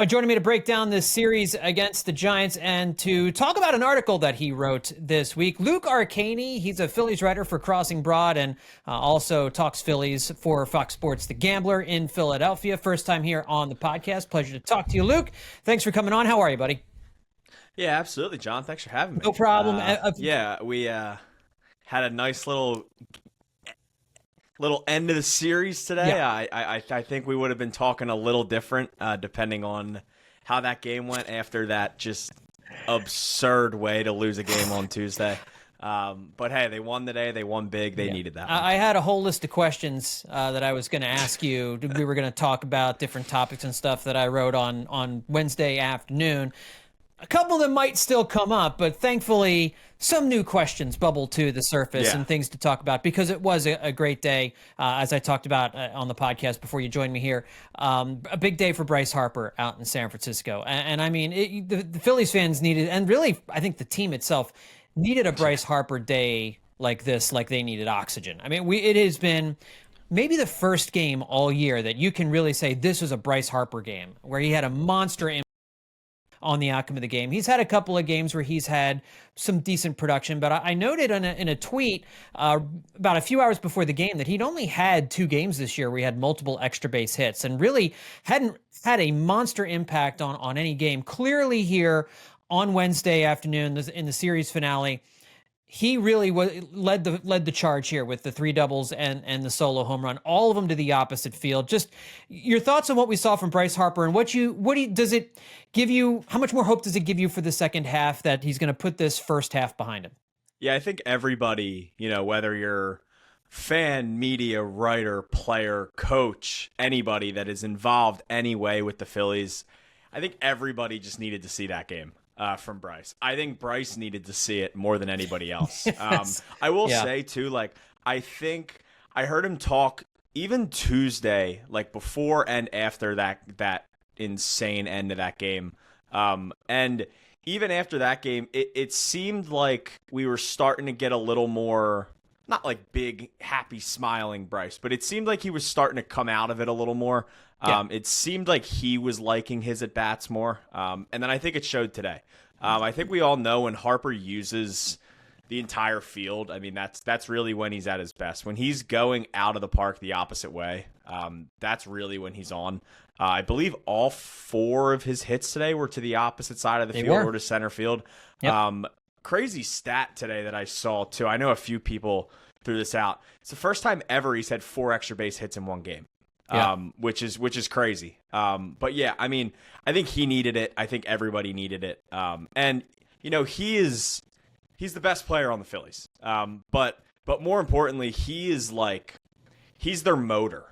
Joining me to break down this series against the Giants and to talk about an article that he wrote this week, Luke Arcaini. He's a Phillies writer for Crossing Broad and also talks Phillies for Fox Sports The Gambler in Philadelphia. First time here on the podcast. Pleasure to talk to you, Luke. Thanks for coming on. How are you, buddy? Yeah, absolutely, John. Thanks for having me. No problem. We had a nice little end of the series today. Yeah. I think we would have been talking a little different depending on how that game went after that just absurd way to lose a game on Tuesday. But hey, they won today. They won big. They needed that. I had a whole list of questions that I was going to ask you. We were going to talk about different topics and stuff that I wrote on Wednesday afternoon. A couple of them might still come up, but thankfully some new questions bubbled to the surface and things to talk about because it was a great day, as I talked about on the podcast before you joined me here. A big day for Bryce Harper out in San Francisco. And I mean, the Phillies fans needed, and really I think the team itself needed a Bryce Harper day like this, like they needed oxygen. I mean, it has been maybe the first game all year that you can really say this was a Bryce Harper game where he had a monster impact on the outcome of the game. He's had a couple of games where he's had some decent production, but I noted in a tweet about a few hours before the game that he'd only had 2 games this year where he had multiple extra base hits and really hadn't had a monster impact on any game. Clearly here on Wednesday afternoon in the series finale, he really led the charge here with the 3 doubles and the solo home run, all of them to the opposite field. Just your thoughts on what we saw from Bryce Harper and does it give you, how much more hope does it give you for the second half that he's going to put this first half behind him? Yeah, I think everybody, whether you're fan, media, writer, player, coach, anybody that is involved anyway with the Phillies, I think everybody just needed to see that game. From Bryce. I think Bryce needed to see it more than anybody else. I will say too, I think I heard him talk even Tuesday, before and after that insane end of that game. And even after that game, it seemed like we were starting to get a little more, not like big, happy, smiling Bryce, but it seemed like he was starting to come out of it a little more. It seemed like he was liking his at-bats more. And then I think it showed today. I think we all know when Harper uses the entire field, I mean, that's really when he's at his best. When he's going out of the park the opposite way, that's really when he's on. I believe all 4 of his hits today were to the opposite side of the field or to center field. Yep. Crazy stat today that I saw, too. I know a few people threw this out. It's the first time ever he's had 4 extra base hits in one game. Which is crazy. But yeah, I mean, I think he needed it. I think everybody needed it. And he's the best player on the Phillies. But more importantly, he's their motor.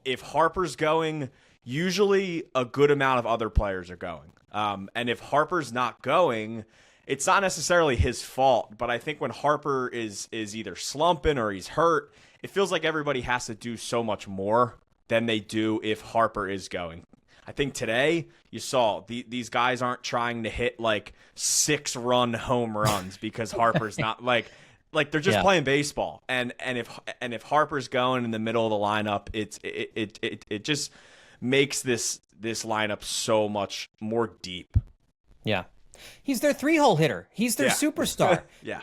If Harper's going, usually a good amount of other players are going. And if Harper's not going, it's not necessarily his fault, but I think when Harper is either slumping or he's hurt, it feels like everybody has to do so much more than they do if Harper is going. I think today you saw these guys aren't trying to hit 6-run home runs because Harper's not they're just playing baseball. And if Harper's going in the middle of the lineup, it just makes this lineup so much more deep. Yeah. He's their 3-hole hitter. He's their superstar. Yeah.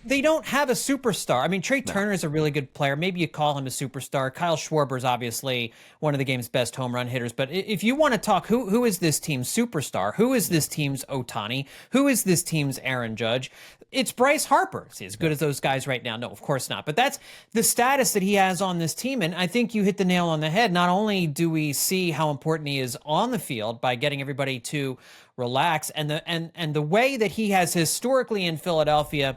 They don't have a superstar. I mean, Trey Turner is a really good player. Maybe you call him a superstar. Kyle Schwarber is obviously one of the game's best home run hitters. But if you want to talk, who is this team's superstar? Who is this team's Ohtani? Who is this team's Aaron Judge? It's Bryce Harper. Is he as good as those guys right now? No, of course not. But that's the status that he has on this team. And I think you hit the nail on the head. Not only do we see how important he is on the field by getting everybody to relax and the way that he has historically in Philadelphia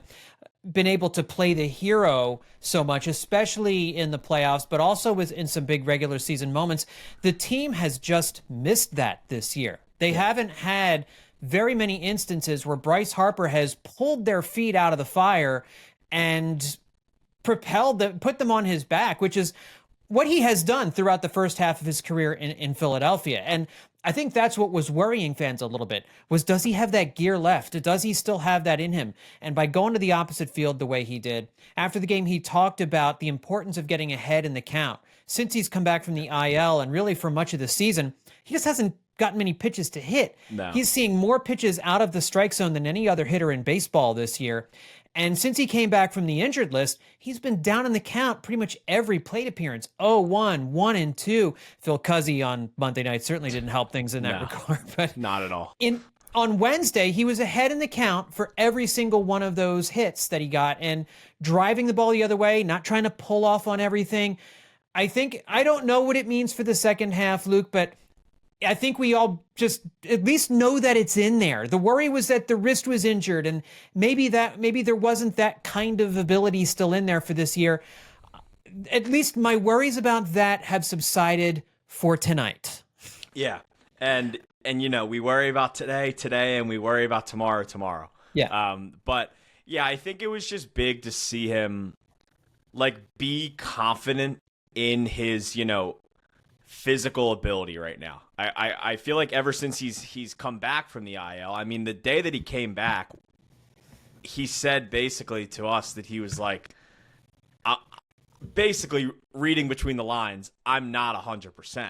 been able to play the hero so much, especially in the playoffs, but also in some big regular season moments. The team has just missed that this year. They haven't had very many instances where Bryce Harper has pulled their feet out of the fire and put them on his back, which is what he has done throughout the first half of his career in Philadelphia. And I think that's what was worrying fans a little bit, was does he have that gear left? Does he still have that in him? And by going to the opposite field the way he did, after the game, he talked about the importance of getting ahead in the count. Since he's come back from the IL and really for much of the season, he just hasn't gotten many pitches to hit. No. He's seeing more pitches out of the strike zone than any other hitter in baseball this year. And since he came back from the injured list, he's been down in the count pretty much every plate appearance. 0-1, 1-2. Phil Cuzzy on Monday night certainly didn't help things in that regard. But not at all. On Wednesday, he was ahead in the count for every single one of those hits that he got, and driving the ball the other way, not trying to pull off on everything. I don't know what it means for the second half, Luke, but I think we all just at least know that it's in there. The worry was that the wrist was injured, and maybe there wasn't that kind of ability still in there for this year. At least my worries about that have subsided for tonight. Yeah. And we worry about today, and we worry about tomorrow. Yeah. But yeah, I think it was just big to see him be confident in his, physical ability right now. I feel like ever since he's come back from the IL, I mean, the day that he came back, he said basically to us that he was basically reading between the lines, I'm not 100%.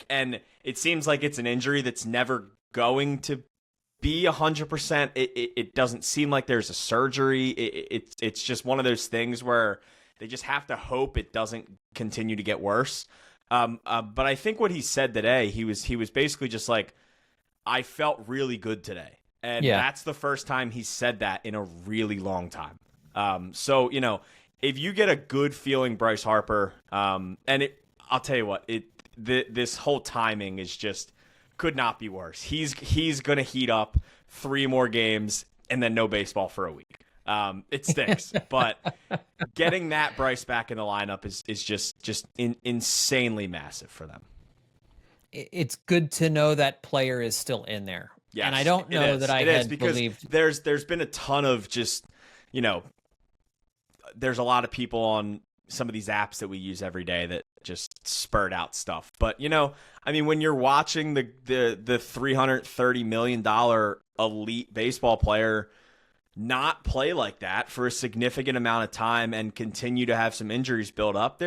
And it seems like it's an injury that's never going to be 100%. It doesn't seem like there's a surgery. It's just one of those things where they just have to hope it doesn't continue to get worse. But I think what he said today, he was basically just I felt really good today. And that's the first time he said that in a really long time. So, if you get a good feeling Bryce Harper, I'll tell you what, this whole timing is just could not be worse. He's going to heat up 3 more games and then no baseball for a week. It stinks, but getting that Bryce back in the lineup is just insanely massive for them. It's good to know that player is still in there. Yes, and I don't know that I had believed. There's been a ton of just, there's a lot of people on some of these apps that we use every day that just spurt out stuff. But, when you're watching the $330 million elite baseball player not play like that for a significant amount of time and continue to have some injuries build up,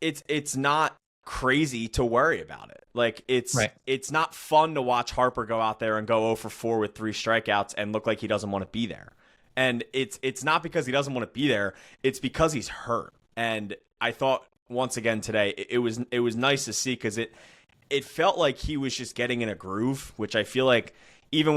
it's not crazy to worry about it. It's not fun to watch Harper go out there and go 0 for 4 with 3 strikeouts and look like he doesn't want to be there. And it's not because he doesn't want to be there, it's because he's hurt. And I thought once again today it was nice to see, because it felt like he was just getting in a groove, which I feel like even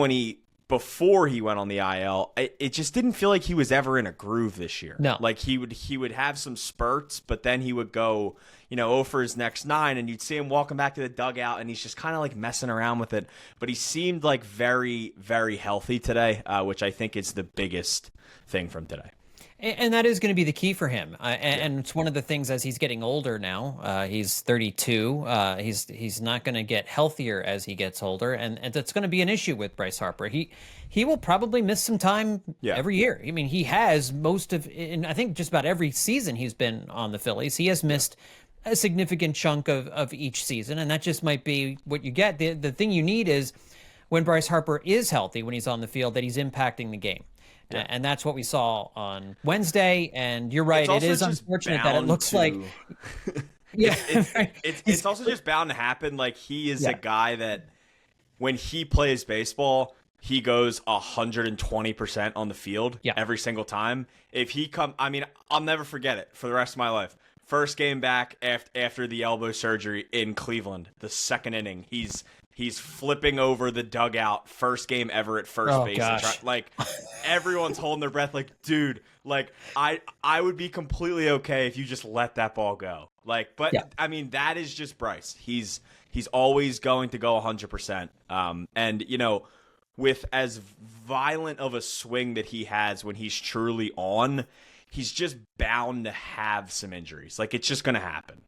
before he went on the IL, it just didn't feel like he was ever in a groove this year. No. He would have some spurts, but then he would go, 0 for his next 9, and you'd see him walking back to the dugout, and he's just kind of messing around with it. But he seemed very, very healthy today, which I think is the biggest thing from today. And that is going to be the key for him. And it's one of the things as he's getting older now. He's 32. He's not going to get healthier as he gets older, and that's going to be an issue with Bryce Harper. He will probably miss some time every year. I mean, he has I think just about every season he's been on the Phillies. He has missed a significant chunk of each season, and that just might be what you get. The thing you need is when Bryce Harper is healthy, when he's on the field, that he's impacting the game. Yeah. And that's what we saw on Wednesday. And you're right, it is unfortunate that it looks like. Yeah, it's also just bound to happen. He is a guy that when he plays baseball, he goes 120% on the field every single time. If he I'll never forget it for the rest of my life. First game back after the elbow surgery in Cleveland, the second inning, he's flipping over the dugout, first game ever at first base. Gosh. Everyone's holding their breath. Dude, I would be completely okay if you just let that ball go. That is just Bryce. He's always going to go 100%. And with as violent of a swing that he has when he's truly on, he's just bound to have some injuries. It's just going to happen.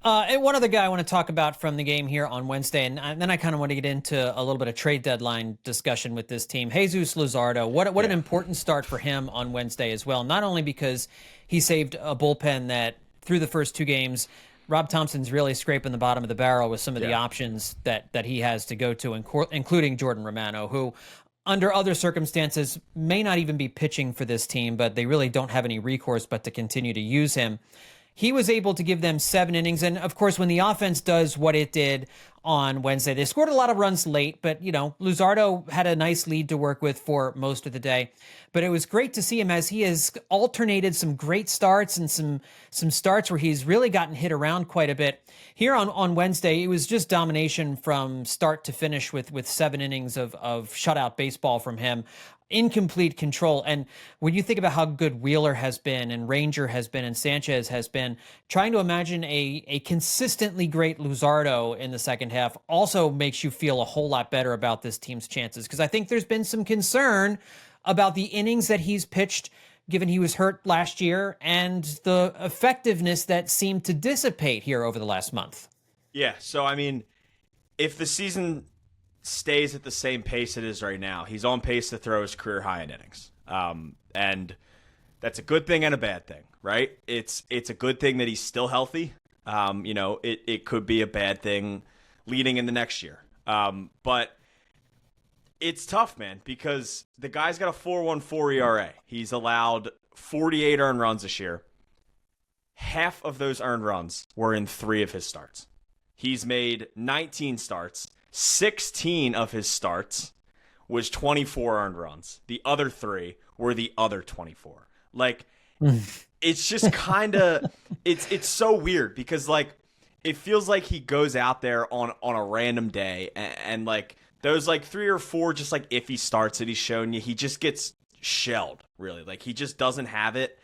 And one other guy I want to talk about from the game here on Wednesday, and then I kind of want to get into a little bit of trade deadline discussion with this team. Jesus Luzardo, what an important start for him on Wednesday as well. Not only because he saved a bullpen that through the first 2 games, Rob Thompson's really scraping the bottom of the barrel with some of the options that he has to go to, including Jordan Romano, who under other circumstances may not even be pitching for this team, but they really don't have any recourse but to continue to use him. he was able to give them 7 innings. And of course, when the offense does what it did on Wednesday, they scored a lot of runs late, but Luzardo had a nice lead to work with for most of the day. But it was great to see him as he has alternated some great starts and some starts where he's really gotten hit around quite a bit. Here on Wednesday, it was just domination from start to finish with 7 innings of shutout baseball from him. Incomplete control. And when you think about how good Wheeler has been and Ranger has been and Sanchez has been, trying to imagine a consistently great Luzardo in the second half also makes you feel a whole lot better about this team's chances. Because I think there's been some concern about the innings that he's pitched, given he was hurt last year, and the effectiveness that seemed to dissipate here over the last month. Yeah, so I mean, if the season stays at the same pace it is right now, he's on pace to throw his career high in innings. And that's a good thing and a bad thing, right? It's a good thing that he's still healthy. It could be a bad thing leading into next year. But it's tough, man, because the guy's got a 4.14 ERA. He's allowed 48 earned runs this year. Half of those earned runs were in 3 of his starts. He's made 19 starts. 16 of his starts was 24 earned runs. The other 3 were the other 24. Like, it's just kind of it's so weird because like it feels like he goes out there on a random day and like those like 3 or 4 just like iffy starts that he's shown you, he just gets shelled, really. Like he just doesn't have it.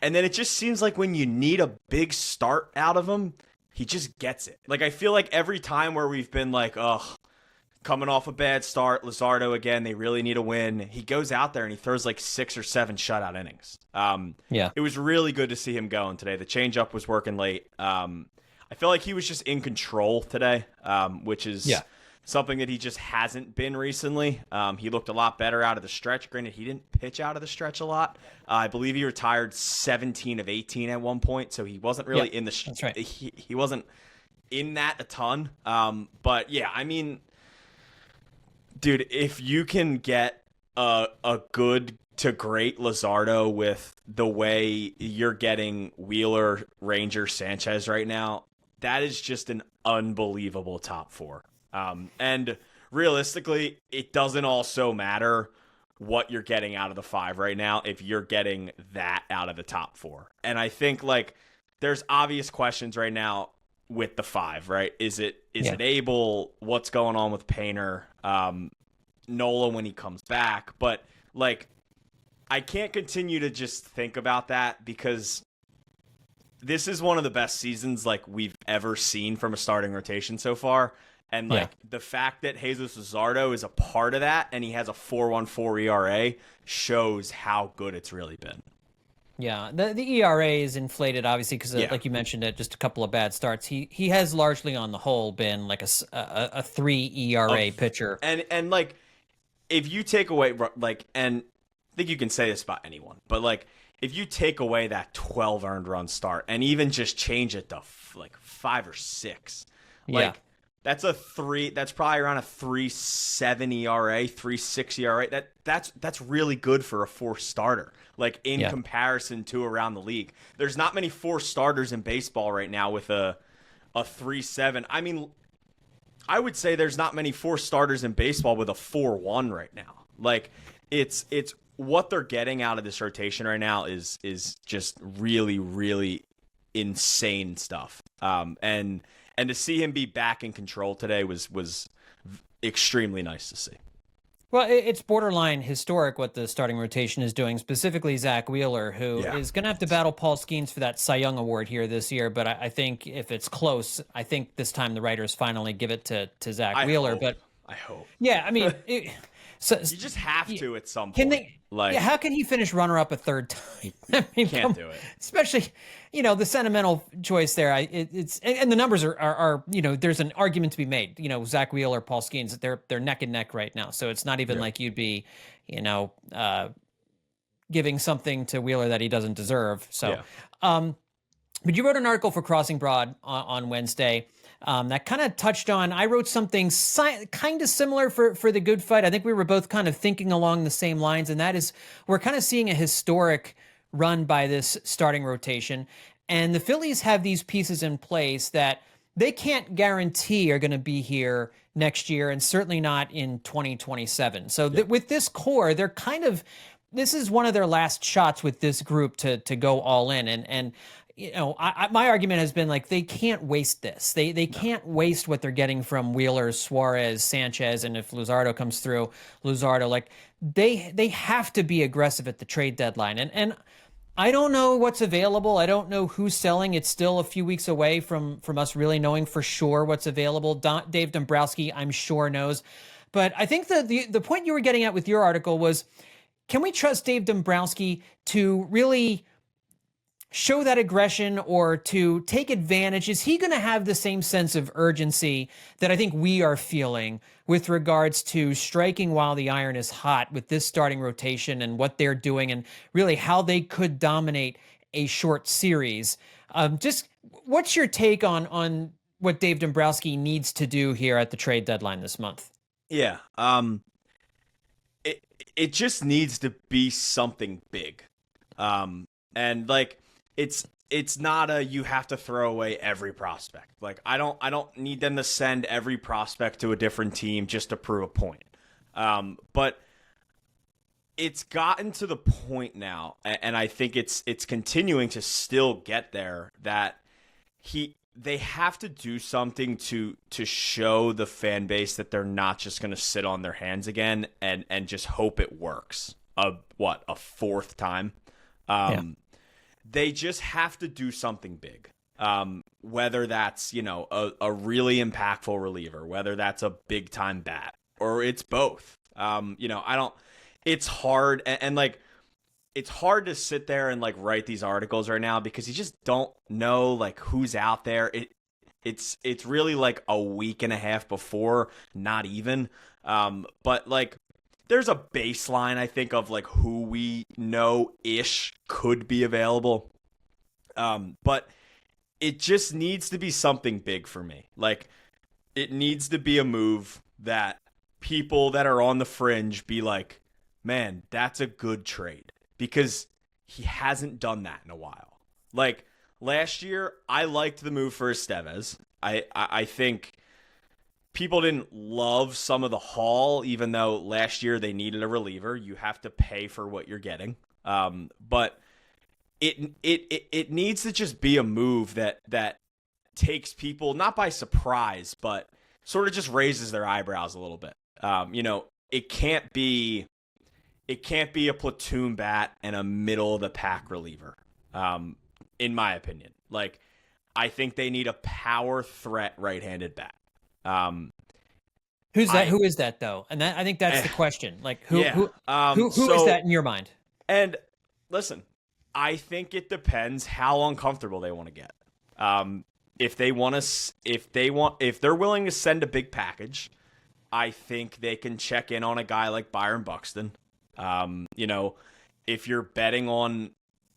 And then it just seems like when you need a big start out of him, he just gets it. Like, I feel like every time where we've been like, coming off a bad start, Luzardo again, they really need a win. He goes out there and he throws like 6 or 7 shutout innings. It was really good to see him going today. The changeup was working late. I feel like he was just in control today, which is something that he just hasn't been recently. He looked a lot better out of the stretch. Granted, he didn't pitch out of the stretch a lot. I believe he retired 17 of 18 at one point, so he wasn't really in the that's right. He wasn't in that a ton. But yeah, I mean, dude, if you can get a good to great Luzardo with the way you're getting Wheeler, Ranger, Sanchez right now, that is just an unbelievable top 4. And realistically, it doesn't also matter what you're getting out of the 5 right now if you're getting that out of the top 4. And I think like there's obvious questions right now with the 5, right? Is it Abel? What's going on with Painter? Nola when he comes back? But like I can't continue to just think about that because this is one of the best seasons like we've ever seen from a starting rotation so far. And like the fact that Jesus Luzardo is a part of that and he has a 4.14 ERA shows how good it's really been. Yeah, the ERA is inflated, obviously, because like you mentioned, just a couple of bad starts. He has largely, on the whole, been like a 3 ERA pitcher. And like, if you take away like, and I think you can say this about anyone, but like, if you take away that 12 earned run start and even just change it to like 5 or 6, like. That's probably around a 3.7 ERA, 3.6 ERA. That's really good for a 4 starter. Like in comparison to around the league. There's not many 4 starters in baseball right now with a 3.7. I mean, I would say there's not many 4 starters in baseball with a 4.1 right now. Like it's what they're getting out of this rotation right now is just really, really insane stuff. And to see him be back in control today was extremely nice to see. Well, it's borderline historic what the starting rotation is doing, specifically Zach Wheeler, who is going to have to battle Paul Skeens for that Cy Young Award here this year. But I think if it's close, I think this time the writers finally give it to Zach Wheeler. But I hope. Yeah, I mean... So, you just have to at some point. How can he finish runner-up a third time? I mean, can't do it. Especially, the sentimental choice there. It's and the numbers are there's an argument to be made. Zach Wheeler, Paul Skeens, they're neck and neck right now. So it's not even like you'd be, giving something to Wheeler that he doesn't deserve. So, but you wrote an article for Crossing Broad on Wednesday. That kind of touched on, I wrote something kind of similar for the good fight. I think we were both kind of thinking along the same lines, and that is we're kind of seeing a historic run by this starting rotation. And the Phillies have these pieces in place that they can't guarantee are going to be here next year and certainly not in 2027. So with this core, they're kind of, this is one of their last shots with this group to go all in. And you know, my argument has been like, they can't waste this. They can't waste what they're getting from Wheeler, Suarez, Sanchez, and if Luzardo comes through, Luzardo, like they have to be aggressive at the trade deadline. And I don't know what's available. I don't know who's selling. It's still a few weeks away from us really knowing for sure what's available. Dave Dombrowski, I'm sure, knows. But I think the point you were getting at with your article was, can we trust Dave Dombrowski to really show that aggression or to take advantage? Is he going to have the same sense of urgency that I think we are feeling with regards to striking while the iron is hot with this starting rotation and what they're doing and really how they could dominate a short series? Just what's your take on what Dave Dombrowski needs to do here at the trade deadline this month? Yeah. It just needs to be something big. And like, it's not a you have to throw away every prospect. Like I don't need them to send every prospect to a different team just to prove a point. But it's gotten to the point now, and I think it's continuing to still get there, that they have to do something to show the fan base that they're not just going to sit on their hands again and just hope it works. A fourth time. They just have to do something big. Whether that's, a really impactful reliever, whether that's a big time bat, or it's both. It's hard. And like, it's hard to sit there and like write these articles right now because you just don't know like who's out there. It's really like a week and a half before, not even. But like, there's a baseline, I think, of like who we know-ish could be available. But it just needs to be something big for me. Like, it needs to be a move that people that are on the fringe be like, man, that's a good trade. Because he hasn't done that in a while. Like, last year, I liked the move for Estevez. I think people didn't love some of the haul, even though last year they needed a reliever. You have to pay for what you're getting. But it needs to just be a move that takes people not by surprise, but sort of just raises their eyebrows a little bit. It can't be a platoon bat and a middle of the pack reliever. In my opinion, like I think they need a power threat right-handed bat. Who's that? Who is that though? And I think that's the question. Like who is that in your mind? And listen, I think it depends how uncomfortable they want to get. If they're willing to send a big package, I think they can check in on a guy like Byron Buxton. If you're betting on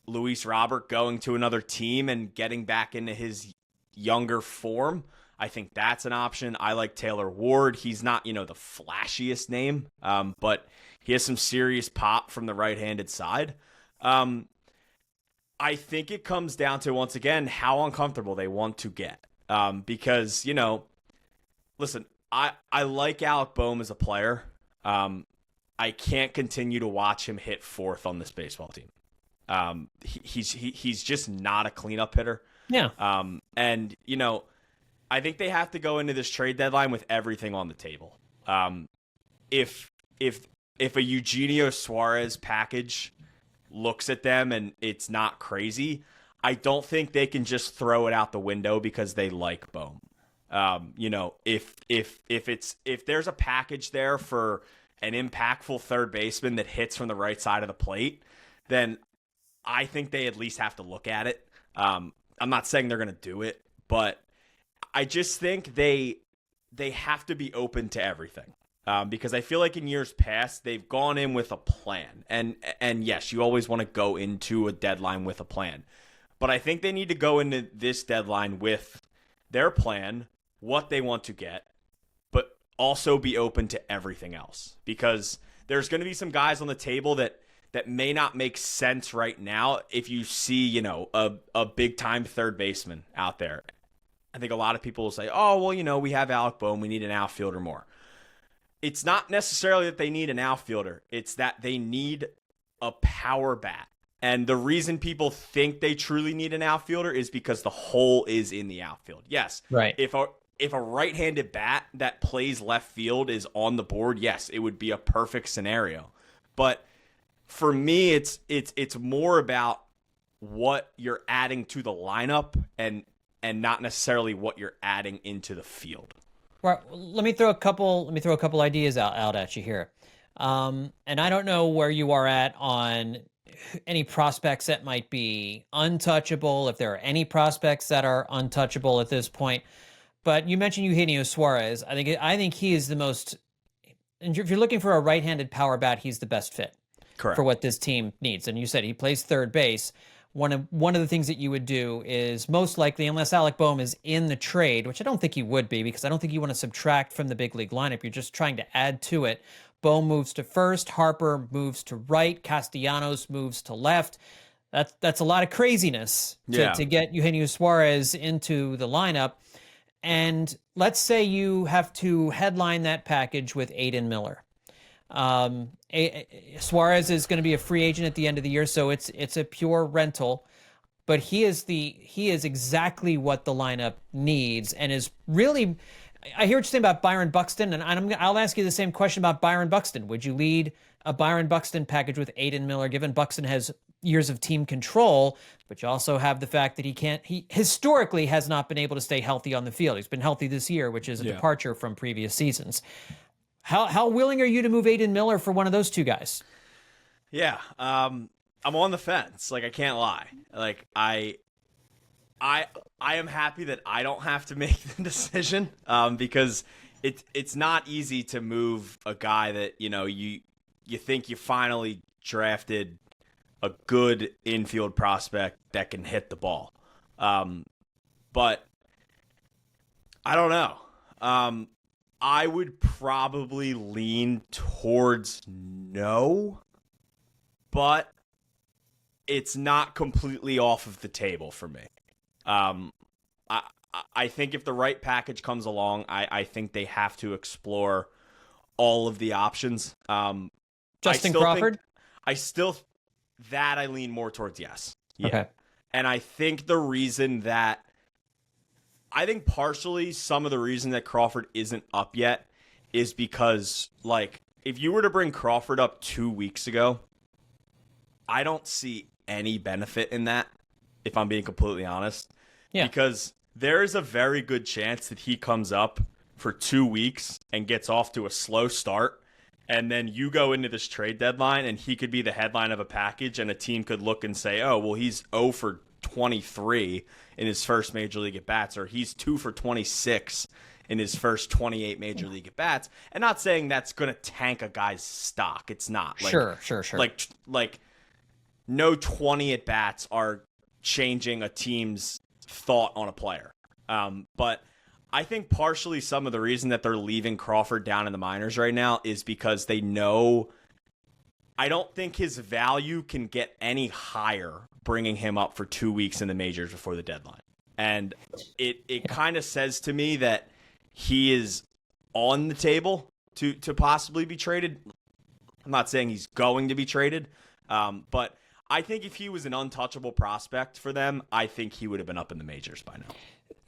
Luis Robert going to another team and getting back into his younger form, I think that's an option. I like Taylor Ward. He's not, the flashiest name, but he has some serious pop from the right-handed side. I think it comes down to, once again, how uncomfortable they want to get. Because, listen, I like Alec Boehm as a player. I can't continue to watch him hit fourth on this baseball team. He's just not a cleanup hitter. Yeah. And I think they have to go into this trade deadline with everything on the table. If a Eugenio Suarez package looks at them and it's not crazy, I don't think they can just throw it out the window because they like Boehm. If there's a package there for an impactful third baseman that hits from the right side of the plate, then I think they at least have to look at it. I'm not saying they're going to do it, but I just think they have to be open to everything. Because I feel like in years past, they've gone in with a plan. And yes, you always want to go into a deadline with a plan. But I think they need to go into this deadline with their plan, what they want to get, also be open to everything else, because there's going to be some guys on the table that that may not make sense right now if you see, you know, a big-time third baseman out there. I think a lot of people will say, oh, well, you know, we have Alec Bohm. We need an outfielder more. It's not necessarily that they need an outfielder. It's that they need a power bat. And the reason people think they truly need an outfielder is because the hole is in the outfield. Yes, Right. If a right-handed bat that plays left field is on the board, yes, it would be a perfect scenario. But for me, it's more about what you're adding to the lineup and not necessarily what you're adding into the field. Right. Let me throw a couple ideas out at you here. And I don't know where you are at on any prospects that might be untouchable, if there are any prospects that are untouchable at this point. But you mentioned Eugenio Suarez. I think he is the most. And if you're looking for a right-handed power bat, he's the best fit. Correct. For what this team needs. And you said he plays third base. One of the things that you would do is most likely, unless Alec Bohm is in the trade, which I don't think he would be, because I don't think you want to subtract from the big league lineup. You're just trying to add to it. Bohm moves to first, Harper moves to right, Castellanos moves to left. That's a lot of craziness to get Eugenio Suarez into the lineup. And let's say you have to headline that package with Aiden Miller. Suarez is going to be a free agent at the end of the year, so it's a pure rental, but he is exactly what the lineup needs and is really. I hear what you're saying about Byron Buxton, and I'll ask you the same question about Byron Buxton. Would you lead a Byron Buxton package with Aiden Miller, given Buxton has years of team control, but you also have the fact that he historically has not been able to stay healthy on the field. He's been healthy this year, which is a departure from previous seasons. How willing are you to move Aiden Miller for one of those two guys? Yeah, I'm on the fence. Like, I can't lie. Like, I am happy that I don't have to make the decision because it's not easy to move a guy that, you know, you think you finally drafted a good infield prospect that can hit the ball. But I don't know. I would probably lean towards no, but it's not completely off of the table for me. I think if the right package comes along, I think they have to explore all of the options. Justin Crawford? I lean more towards yes. Yeah. Okay. And I think partially some of the reason that Crawford isn't up yet is because, like, if you were to bring Crawford up 2 weeks ago, I don't see any benefit in that, if I'm being completely honest. Yeah. Because there is a very good chance that he comes up for 2 weeks and gets off to a slow start, and then you go into this trade deadline and he could be the headline of a package, and a team could look and say, oh, well, he's 0 for 23 in his first major league at bats, or he's 2 for 26 in his first 28 major league at bats. And not saying that's going to tank a guy's stock. It's not. Like, sure. Like no 20 at bats are changing a team's thought on a player. But I think partially some of the reason that they're leaving Crawford down in the minors right now is because they know I don't think his value can get any higher bringing him up for 2 weeks in the majors before the deadline. And it kind of says to me that he is on the table to possibly be traded. I'm not saying he's going to be traded, but I think if he was an untouchable prospect for them, I think he would have been up in the majors by now.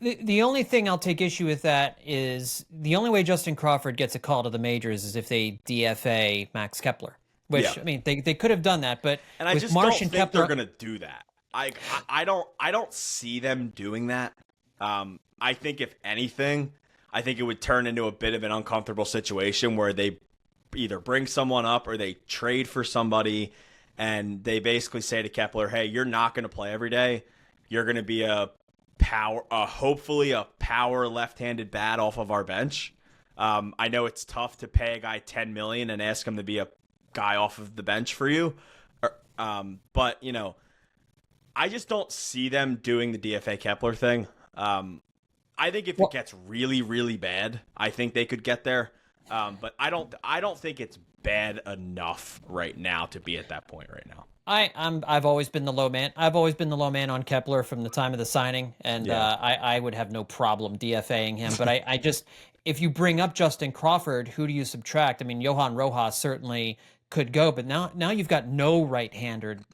The only thing I'll take issue with that is the only way Justin Crawford gets a call to the majors is if they DFA Max Kepler, which, I mean, they could have done that, but and I with just Marsh don't and think Kepler, they're going to do that. I don't see them doing that. I think if anything, I think it would turn into a bit of an uncomfortable situation where they either bring someone up or they trade for somebody, and they basically say to Kepler, hey, you're not going to play every day. You're going to be hopefully a power left-handed bat off of our bench. I know it's tough to pay a guy $10 million and ask him to be a guy off of the bench for you. But, you know, I just don't see them doing the DFA Kepler thing. I think if it gets really, really bad, I think they could get there. But I don't think it's bad enough right now to be at that point right now. I've always been the low man. I've always been the low man on Kepler from the time of the signing, and Yeah. I would have no problem DFAing him. But I just, if you bring up Justin Crawford, who do you subtract? I mean, Johan Rojas certainly could go, but now you've got no right-handed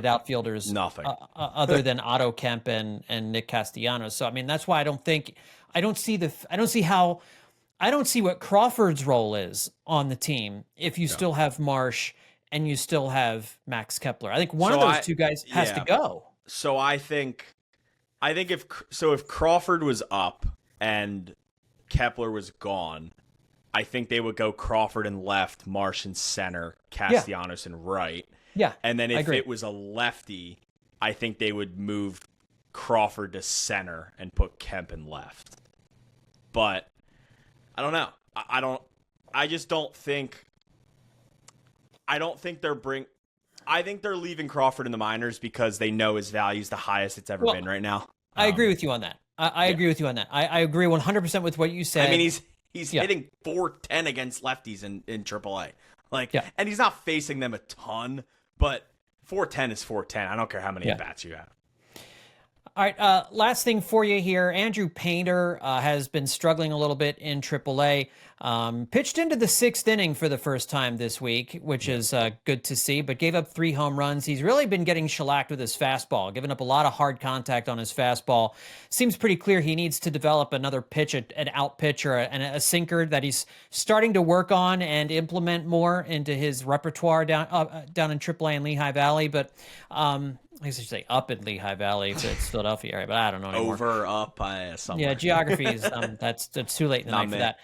outfielders, Nothing. Other than Otto Kemp and Nick Castellanos. So I mean, that's why I don't see what Crawford's role is on the team if you still have Marsh and you still have Max Kepler. I think one of those two guys has to go. So I think if Crawford was up and Kepler was gone, I think they would go Crawford in left, Marsh in center, Castellanos in right. Yeah. And then if it was a lefty, I think they would move Crawford to center and put Kemp in left. But I don't know. I just don't think. I think they're leaving Crawford in the minors because they know his value is the highest it's ever been right now. I agree with you on that. I agree with you on that. I agree 100% with what you said. I mean, he's hitting 410 against lefties in AAA. And he's not facing them a ton, but 410 is 410. I don't care how many at-bats you have. All right, last thing for you here. Andrew Painter has been struggling a little bit in AAA. Pitched into the 6th inning for the first time this week, which is good to see, but gave up 3 home runs. He's really been getting shellacked with his fastball, giving up a lot of hard contact on his fastball. Seems pretty clear he needs to develop another pitch, an out pitch or a sinker that he's starting to work on and implement more into his repertoire down in AAA and Lehigh Valley. But I guess I should say up in Lehigh Valley if it's Philadelphia area, but I don't know anymore. Over, up, somewhere. Yeah, geography is that's too late in the night for that.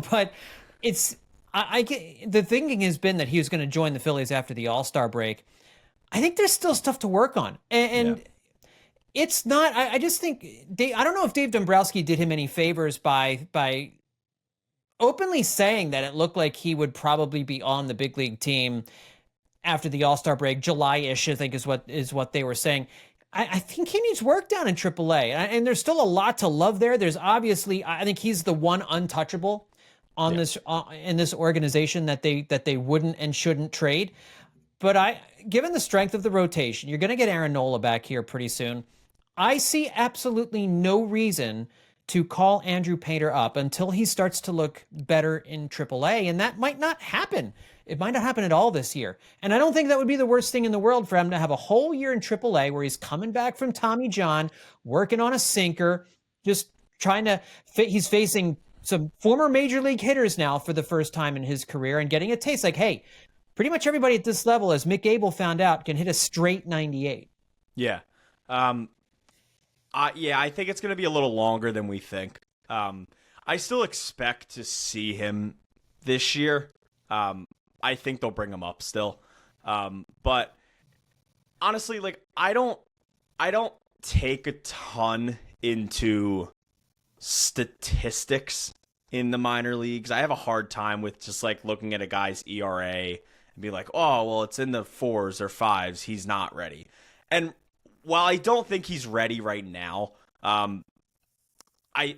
But it's I get the thinking has been that he was going to join the Phillies after the All-Star break. I think there's still stuff to work on, and it's not. I just think I don't know if Dave Dombrowski did him any favors by openly saying that it looked like he would probably be on the big league team after the All-Star break, July-ish, I think is what they were saying. I think he needs work down in AAA, and there's still a lot to love there. There's obviously, I think he's the one untouchable on this in this organization that they wouldn't and shouldn't trade. But given the strength of the rotation, you're going to get Aaron Nola back here pretty soon. I see absolutely no reason to call Andrew Painter up until he starts to look better in AAA, and that might not happen. It might not happen at all this year. And I don't think that would be the worst thing in the world for him to have a whole year in AAA where he's coming back from Tommy John, working on a sinker, just trying to he's facing some former major league hitters now for the first time in his career and getting a taste like, hey, pretty much everybody at this level, as Mick Abel found out, can hit a straight 98. Yeah. I think it's going to be a little longer than we think. I still expect to see him this year. I think they'll bring him up still. But honestly, I don't take a ton into statistics in the minor leagues. I have a hard time with just looking at a guy's ERA and be like, oh, well, it's in the 4s or 5s. He's not ready. And while I don't think he's ready right now, I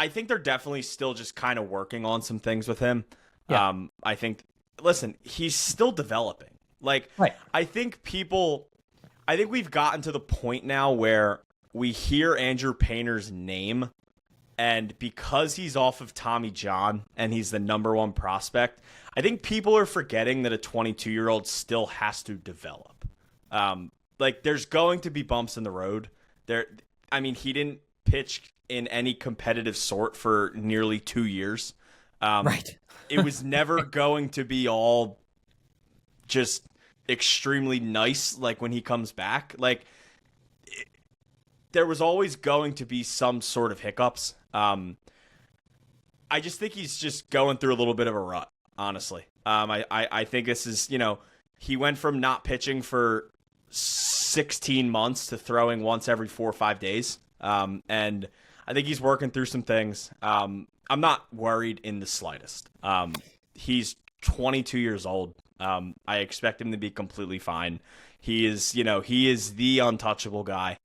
think they're definitely still just kind of working on some things with him. Yeah. I think, listen, he's still developing. Right. I think we've gotten to the point now where we hear Andrew Painter's name, and because he's off of Tommy John and he's the number 1 prospect, I think people are forgetting that a 22-year-old still has to develop. There's going to be bumps in the road. He didn't pitch in any competitive sort for nearly 2 years. Right. It was never going to be all just extremely nice when he comes back. There was always going to be some sort of hiccups. I just think he's just going through a little bit of a rut, honestly. I think this is, he went from not pitching for 16 months to throwing once every 4 or 5 days. And I think he's working through some things. I'm not worried in the slightest. He's 22 years old. I expect him to be completely fine. He is the untouchable guy.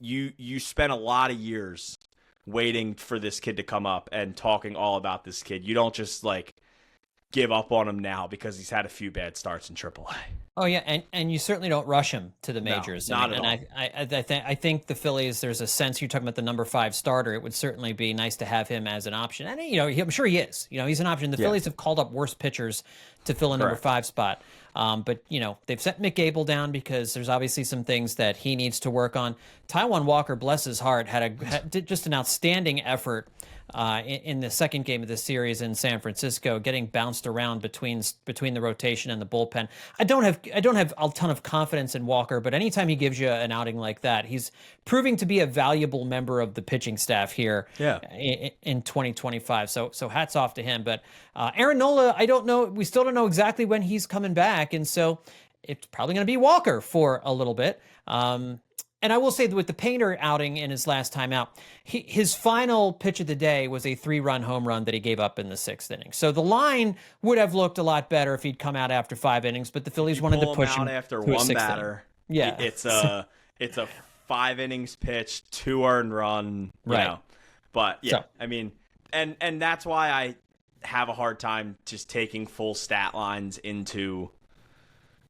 You spent a lot of years waiting for this kid to come up and talking all about this kid. You don't just like give up on him now because he's had a few bad starts in AAA. Oh yeah, and you certainly don't rush him to the majors. No, not at all. I think the Phillies, there's a sense, you're talking about the number 5 starter. It would certainly be nice to have him as an option, and I'm sure he is. He's an option. The Phillies have called up worse pitchers to fill a number 5 spot. But they've sent Mick Gable down because there's obviously some things that he needs to work on. Taijuan Walker, bless his heart, did just an outstanding effort in the second game of the series in San Francisco, getting bounced around between the rotation and the bullpen. I don't have a ton of confidence in Walker, but anytime he gives you an outing like that, he's proving to be a valuable member of the pitching staff here in 2025. So hats off to him. But Aaron Nola, I don't know. We still don't know exactly when he's coming back, and so it's probably going to be Walker for a little bit. And I will say that with the Painter outing in his last time out, his final pitch of the day was a 3-run home run that he gave up in the 6th inning. So the line would have looked a lot better if he'd come out after 5 innings, but the Phillies wanted to push him after to one batter. Inning. Yeah, it's a 5 innings pitch, 2 earned run. Right. But yeah, so, I mean, and that's why I have a hard time just taking full stat lines into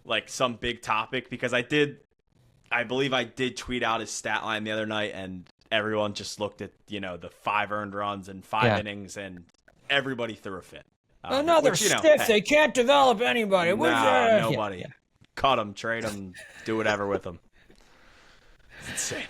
like some big topic, because I believe I did tweet out his stat line the other night, and everyone just looked at, the 5 earned runs and 5 innings, and everybody threw a fit. Another stiff. They can't develop anybody. Nobody. Yeah. Cut them, trade them, do whatever with them. It's insane.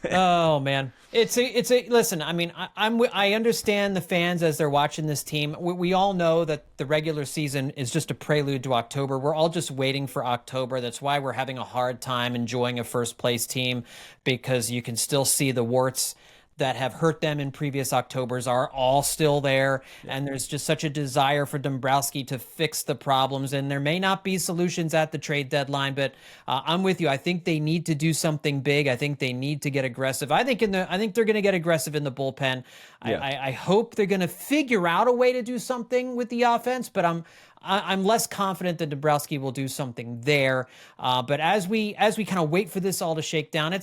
Oh man, listen. I mean, I understand the fans as they're watching this team. We all know that the regular season is just a prelude to October. We're all just waiting for October. That's why we're having a hard time enjoying a first place team, because you can still see the warts that have hurt them in previous Octobers are all still there. Yeah. And there's just such a desire for Dombrowski to fix the problems. And there may not be solutions at the trade deadline, but I'm with you. I think they need to do something big. I think they need to get aggressive. I think they're going to get aggressive in the bullpen. Yeah. I hope they're going to figure out a way to do something with the offense, but I'm less confident that Dombrowski will do something there. But as we kind of wait for this all to shake down,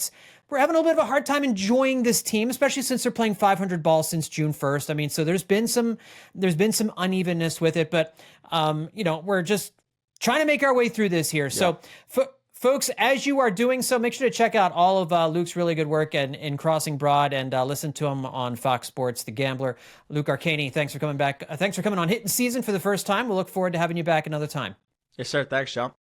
we're having a little bit of a hard time enjoying this team, especially since they're playing 500 balls since June 1st. I mean, so there's been some unevenness with it, but we're just trying to make our way through this here. Yeah. So folks, as you are doing so, make sure to check out all of Luke's really good work in Crossing Broad, and listen to him on Fox Sports The Gambler. Luke Arcaini, thanks for coming back. Thanks for coming on Hittin' Season for the first time. We'll look forward to having you back another time. Yes, sir. Thanks, Sean.